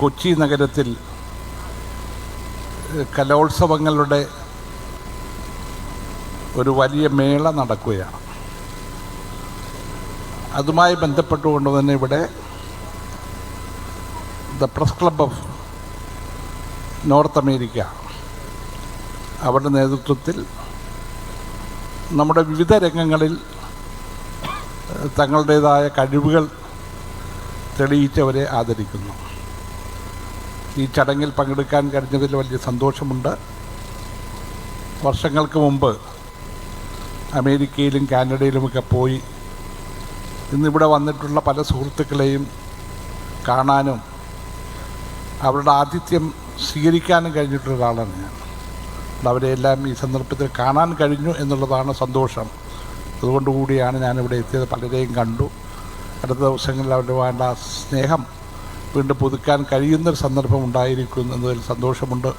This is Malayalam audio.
കൊച്ചി നഗരത്തിൽ കലോത്സവങ്ങളുടെ ഒരു വലിയ മേള നടക്കുകയാണ്. അതുമായി ബന്ധപ്പെട്ടുകൊണ്ട് തന്നെ ഇവിടെ the press club of north America അവരുടെ നേതൃത്വത്തിൽ നമ്മുടെ വിവിധ രംഗങ്ങളിൽ തങ്ങളുടേതായ കഴിവുകൾ തെളിയിച്ചവരെ ആദരിക്കുന്നു. ഈ ചടങ്ങിൽ പങ്കെടുക്കാൻ കഴിഞ്ഞതിൽ വലിയ സന്തോഷമുണ്ട്. വർഷങ്ങൾക്ക് മുമ്പ് അമേരിക്കയിലും കാനഡയിലുമൊക്കെ പോയി ഇന്നിവിടെ വന്നിട്ടുള്ള പല സുഹൃത്തുക്കളെയും കാണാനും അവരുടെ ആതിഥ്യം സ്വീകരിക്കാനും കഴിഞ്ഞിട്ടുള്ള ഒരാളാണ് ഞാൻ. അവരെല്ലാം ഈ സന്ദർഭത്തിൽ കാണാൻ കഴിഞ്ഞു എന്നുള്ളതാണ് സന്തോഷം. അതുകൊണ്ടുകൂടിയാണ് ഞാനിവിടെ എത്തിയത്. പലരെയും കണ്ടു. അടുത്ത ദിവസങ്ങളിൽ അവരുടെ വേണ്ട സ്നേഹം വീണ്ടും പുതുക്കാൻ കഴിയുന്നൊരു സന്ദർഭം ഉണ്ടായിരിക്കും എന്നതിൽ സന്തോഷമുണ്ട്.